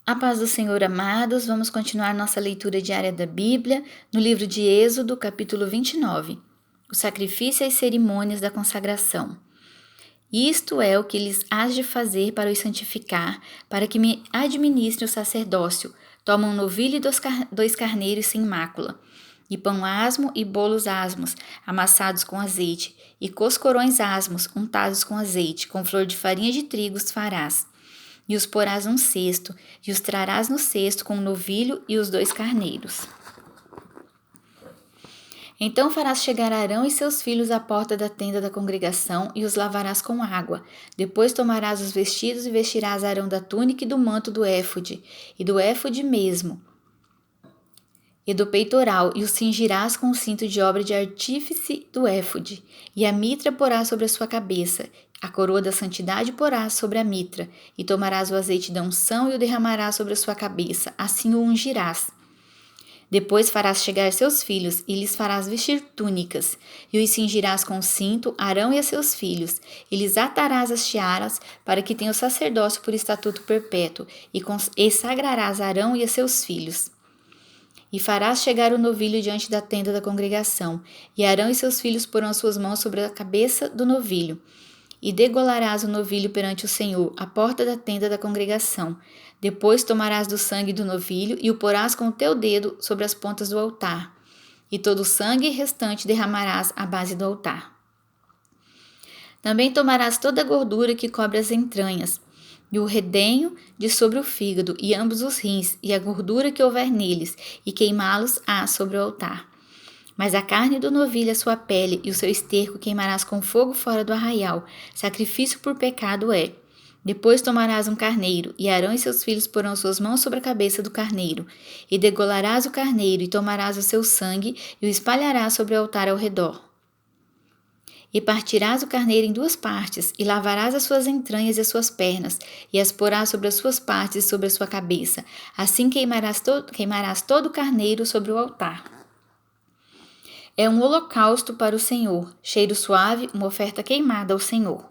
A paz do Senhor, amados, vamos continuar nossa leitura diária da Bíblia no livro de Êxodo, capítulo 29, o sacrifício e as cerimônias da consagração. Isto é o que lhes hás de fazer para os santificar, para que me administre o sacerdócio. Toma um novilho e dois carneiros sem mácula, e pão asmo e bolos asmos, amassados com azeite, e coscorões asmos, untados com azeite, com flor de farinha de trigo os farás. E os porás num cesto, e os trarás no cesto com o novilho e os dois carneiros. Então farás chegar Arão e seus filhos à porta da tenda da congregação e os lavarás com água. Depois tomarás os vestidos e vestirás Arão da túnica e do manto do éfode, e do éfode mesmo, e do peitoral, e o cingirás com o cinto de obra de artífice do éfode, e a mitra porás sobre a sua cabeça, a coroa da santidade porás sobre a mitra, e tomarás o azeite da unção e o derramarás sobre a sua cabeça, assim o ungirás. Depois farás chegar seus filhos, e lhes farás vestir túnicas, e os cingirás com cinto, Arão e a seus filhos, e lhes atarás as tiaras, para que tenham sacerdócio por estatuto perpétuo, e sagrarás Arão e a seus filhos. E farás chegar o novilho diante da tenda da congregação, e Arão e seus filhos porão as suas mãos sobre a cabeça do novilho, e degolarás o novilho perante o Senhor, à porta da tenda da congregação. Depois tomarás do sangue do novilho e o porás com o teu dedo sobre as pontas do altar, e todo o sangue restante derramarás à base do altar. Também tomarás toda a gordura que cobre as entranhas, e o redenho de sobre o fígado, e ambos os rins, e a gordura que houver neles, e queimá-los-á sobre o altar. Mas a carne do novilho, a sua pele e o seu esterco queimarás com fogo fora do arraial. Sacrifício por pecado é. Depois tomarás um carneiro, e Arão e seus filhos porão suas mãos sobre a cabeça do carneiro. E degolarás o carneiro, e tomarás o seu sangue, e o espalharás sobre o altar ao redor. E partirás o carneiro em duas partes, e lavarás as suas entranhas e as suas pernas, e as porás sobre as suas partes e sobre a sua cabeça. Assim queimarás todo o carneiro sobre o altar. É um holocausto para o Senhor, cheiro suave, uma oferta queimada ao Senhor.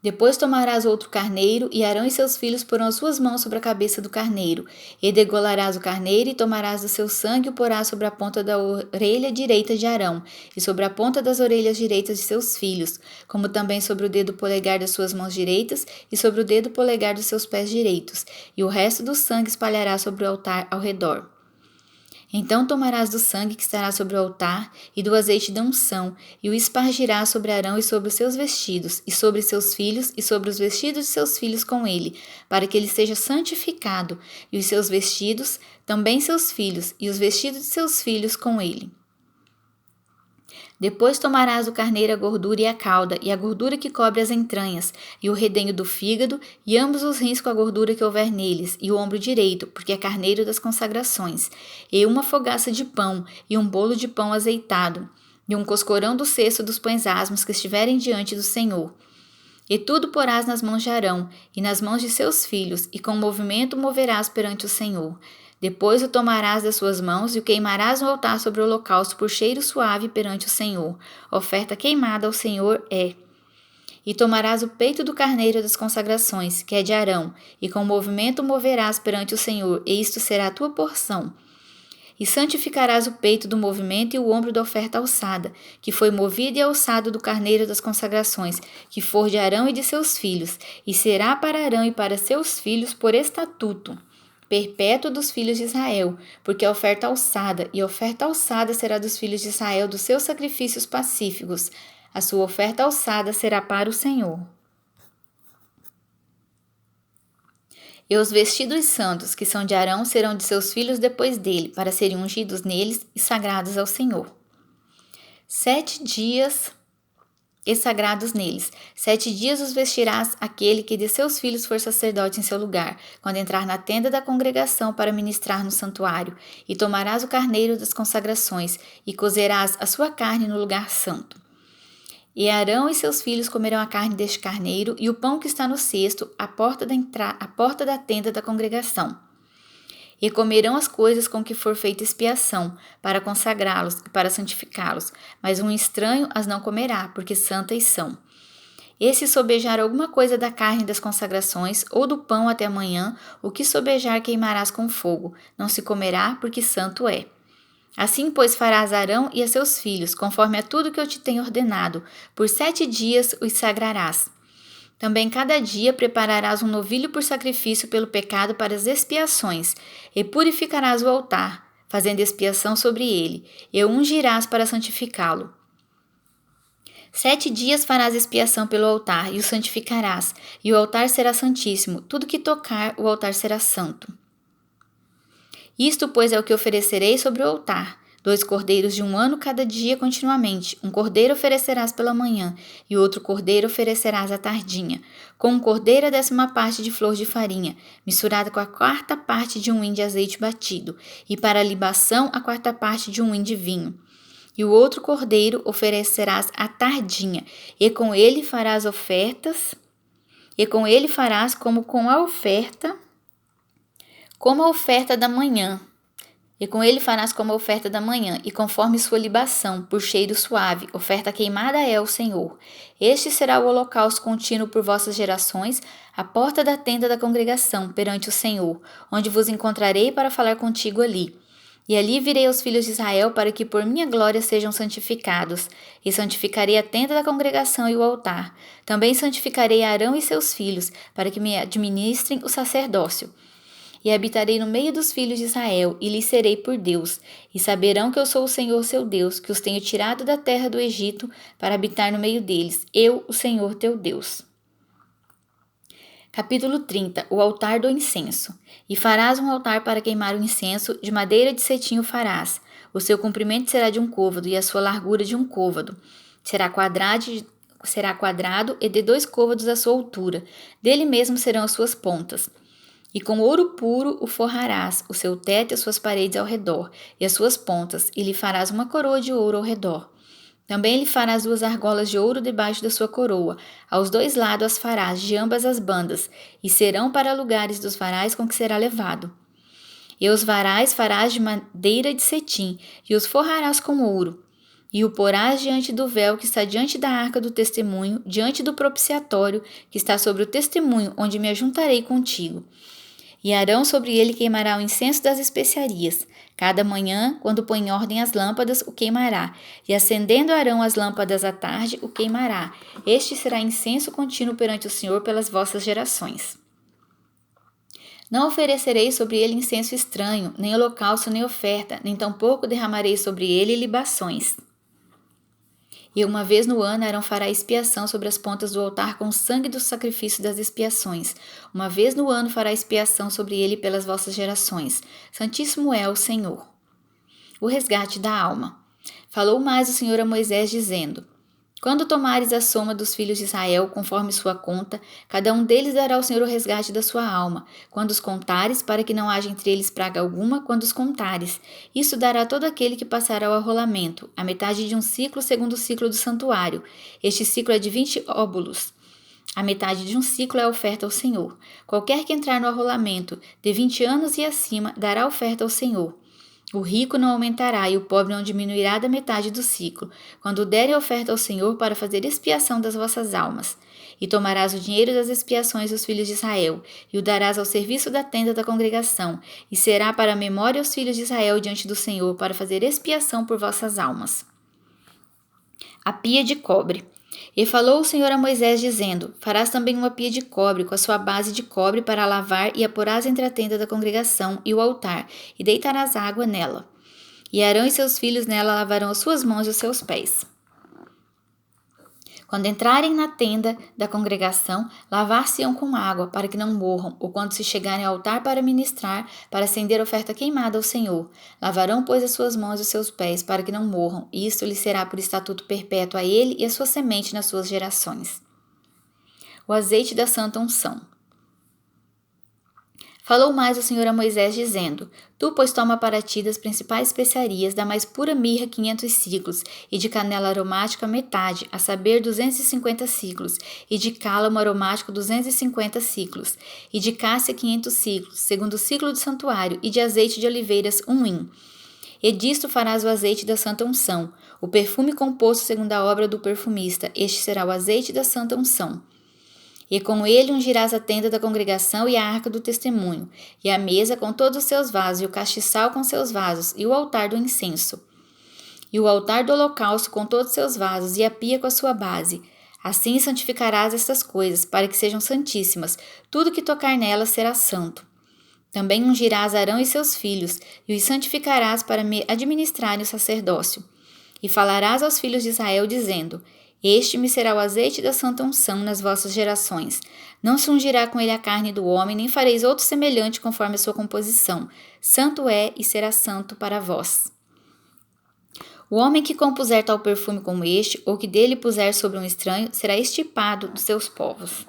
Depois tomarás outro carneiro, e Arão e seus filhos porão as suas mãos sobre a cabeça do carneiro, e degolarás o carneiro, e tomarás do seu sangue e o porás sobre a ponta da orelha direita de Arão, e sobre a ponta das orelhas direitas de seus filhos, como também sobre o dedo polegar das suas mãos direitas, e sobre o dedo polegar dos seus pés direitos, e o resto do sangue espalharás sobre o altar ao redor. Então tomarás do sangue que estará sobre o altar e do azeite da unção, e o espargirás sobre Arão e sobre os seus vestidos, e sobre seus filhos, e sobre os vestidos de seus filhos com ele, para que ele seja santificado, e os seus vestidos, também seus filhos, e os vestidos de seus filhos com ele. Depois tomarás o carneiro a gordura e a cauda, e a gordura que cobre as entranhas, e o redenho do fígado, e ambos os rins com a gordura que houver neles, e o ombro direito, porque é carneiro das consagrações, e uma fogaça de pão, e um bolo de pão azeitado, e um coscorão do cesto dos pães asmos que estiverem diante do Senhor. E tudo porás nas mãos de Arão, e nas mãos de seus filhos, e com movimento moverás perante o Senhor. Depois o tomarás das suas mãos e o queimarás no altar sobre o holocausto por cheiro suave perante o Senhor. Oferta queimada ao Senhor é. E tomarás o peito do carneiro das consagrações, que é de Arão, e com movimento moverás perante o Senhor, e isto será a tua porção. E santificarás o peito do movimento e o ombro da oferta alçada, que foi movido e alçado do carneiro das consagrações, que for de Arão e de seus filhos, e será para Arão e para seus filhos por estatuto perpétuo dos filhos de Israel, porque a oferta alçada, e a oferta alçada será dos filhos de Israel dos seus sacrifícios pacíficos. A sua oferta alçada será para o Senhor. E os vestidos santos, que são de Arão, serão de seus filhos depois dele, para serem ungidos neles e sagrados ao Senhor. 7 dias e sagrados neles. 7 dias os vestirás aquele que de seus filhos for sacerdote em seu lugar, quando entrar na tenda da congregação para ministrar no santuário, e tomarás o carneiro das consagrações, e cozerás a sua carne no lugar santo. E Arão e seus filhos comerão a carne deste carneiro, e o pão que está no cesto, à porta da tenda da congregação. E comerão as coisas com que for feita expiação, para consagrá-los e para santificá-los, mas um estranho as não comerá, porque santas são. E se sobejar alguma coisa da carne das consagrações, ou do pão até amanhã, o que sobejar queimarás com fogo, não se comerá, porque santo é. Assim, pois, farás a Arão e a seus filhos, conforme a tudo que eu te tenho ordenado. Por 7 dias os sagrarás. Também cada dia prepararás um novilho por sacrifício pelo pecado para as expiações, e purificarás o altar, fazendo expiação sobre ele, e o ungirás para santificá-lo. 7 dias farás expiação pelo altar, e o santificarás, e o altar será santíssimo, tudo que tocar o altar será santo. Isto, pois, é o que oferecerei sobre o altar: 2 cordeiros de 1 ano cada dia continuamente. 1 cordeiro oferecerás pela manhã, e outro cordeiro oferecerás à tardinha. Com um cordeiro a 10ª parte de flor de farinha, misturada com a 4ª parte de um hin de azeite batido, e para a libação a 4ª parte de um hin de vinho. E o outro cordeiro oferecerás à tardinha, e com ele farás como a oferta da manhã. E com ele farás como a oferta da manhã, e conforme sua libação, por cheiro suave, oferta queimada é ao Senhor. Este será o holocausto contínuo por vossas gerações, à porta da tenda da congregação, perante o Senhor, onde vos encontrarei para falar contigo ali. E ali virei aos filhos de Israel para que por minha glória sejam santificados. E santificarei a tenda da congregação e o altar. Também santificarei Arão e seus filhos, para que me administrem o sacerdócio. E habitarei no meio dos filhos de Israel, e lhes serei por Deus. E saberão que eu sou o Senhor seu Deus, que os tenho tirado da terra do Egito, para habitar no meio deles, eu, o Senhor teu Deus. Capítulo 30. O altar do incenso. E farás um altar para queimar o incenso, de madeira de cetim o farás. O seu comprimento será de 1 côvado, e a sua largura de 1 côvado. Será quadrado e de 2 côvados a sua altura. Dele mesmo serão as suas pontas. E com ouro puro o forrarás, o seu teto e as suas paredes ao redor, e as suas pontas, e lhe farás uma coroa de ouro ao redor. Também lhe farás 2 argolas de ouro debaixo da sua coroa. Aos 2 lados as farás de ambas as bandas, e serão para lugares dos varais com que será levado. E os varais farás de madeira de cetim, e os forrarás com ouro. E o porás diante do véu que está diante da arca do testemunho, diante do propiciatório que está sobre o testemunho, onde me ajuntarei contigo. E Arão sobre ele queimará o incenso das especiarias. Cada manhã, quando põe em ordem as lâmpadas, o queimará. E acendendo Arão as lâmpadas à tarde, o queimará. Este será incenso contínuo perante o Senhor pelas vossas gerações. Não oferecerei sobre ele incenso estranho, nem holocausto, nem oferta, nem tampouco derramarei sobre ele libações. E 1 vez no ano Arão fará expiação sobre as pontas do altar com o sangue do sacrifício das expiações. 1 vez no ano fará expiação sobre ele pelas vossas gerações. Santíssimo é o Senhor. O resgate da alma. Falou mais o Senhor a Moisés, dizendo: Quando tomares a soma dos filhos de Israel, conforme sua conta, cada um deles dará ao Senhor o resgate da sua alma, quando os contares, para que não haja entre eles praga alguma, quando os contares. Isso dará a todo aquele que passar ao arrolamento, a metade de um ciclo segundo o ciclo do santuário. Este ciclo é de 20 óbulos. A metade de um ciclo é a oferta ao Senhor. Qualquer que entrar no arrolamento de 20 anos e acima, dará oferta ao Senhor. O rico não aumentará e o pobre não diminuirá da metade do ciclo, quando derem oferta ao Senhor para fazer expiação das vossas almas. E tomarás o dinheiro das expiações dos filhos de Israel, e o darás ao serviço da tenda da congregação, e será para a memória aos filhos de Israel diante do Senhor, para fazer expiação por vossas almas. A pia de cobre. E falou o Senhor a Moisés, dizendo: Farás também uma pia de cobre, com a sua base de cobre para lavar, e a porás entre a tenda da congregação e o altar, e deitarás água nela. E Arão e seus filhos nela lavarão as suas mãos e os seus pés. Quando entrarem na tenda da congregação, lavar-se-ão com água, para que não morram, ou quando se chegarem ao altar para ministrar, para acender oferta queimada ao Senhor. Lavarão, pois, as suas mãos e os seus pés, para que não morram, e isto lhe será por estatuto perpétuo a ele e a sua semente nas suas gerações. O azeite da santa unção. Falou mais o Senhor a Moisés, dizendo: Tu, pois, toma para ti das principais especiarias, da mais pura mirra 500 siclos, e de canela aromática metade, a saber 250 siclos, e de cálamo aromático 250 siclos, e de cássia 500 siclos, segundo o ciclo do santuário, e de azeite de oliveiras 1 hin. E disto farás o azeite da santa unção, o perfume composto segundo a obra do perfumista. Este será o azeite da santa unção. E com ele ungirás a tenda da congregação e a arca do testemunho, e a mesa com todos os seus vasos, e o castiçal com seus vasos, e o altar do incenso, e o altar do holocausto com todos os seus vasos, e a pia com a sua base. Assim santificarás estas coisas, para que sejam santíssimas. Tudo que tocar nelas será santo. Também ungirás Arão e seus filhos, e os santificarás para me administrarem o sacerdócio. E falarás aos filhos de Israel, dizendo: Este me será o azeite da santa unção nas vossas gerações. Não se ungirá com ele a carne do homem, nem fareis outro semelhante conforme a sua composição. Santo é e será santo para vós. O homem que compuser tal perfume como este, ou que dele puser sobre um estranho, será extirpado dos seus povos.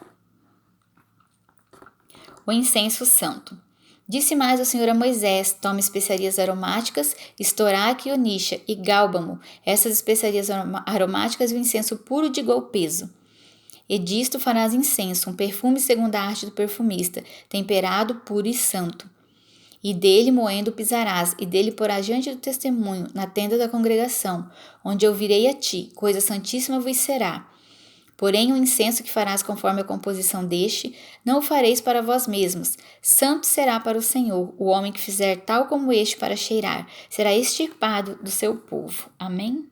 O incenso santo. Disse mais o Senhor a Moisés: Tome especiarias aromáticas, estoraque, onixa e gálbamo, essas especiarias aromáticas e o incenso puro de igual peso. E disto farás incenso, um perfume segundo a arte do perfumista, temperado, puro e santo. E dele moendo pisarás, e dele porás diante do testemunho, na tenda da congregação, onde eu virei a ti, coisa santíssima vos será. Porém, o incenso que farás conforme a composição deste, não o fareis para vós mesmos. Santo será para o Senhor. O homem que fizer tal como este para cheirar, será extirpado do seu povo. Amém?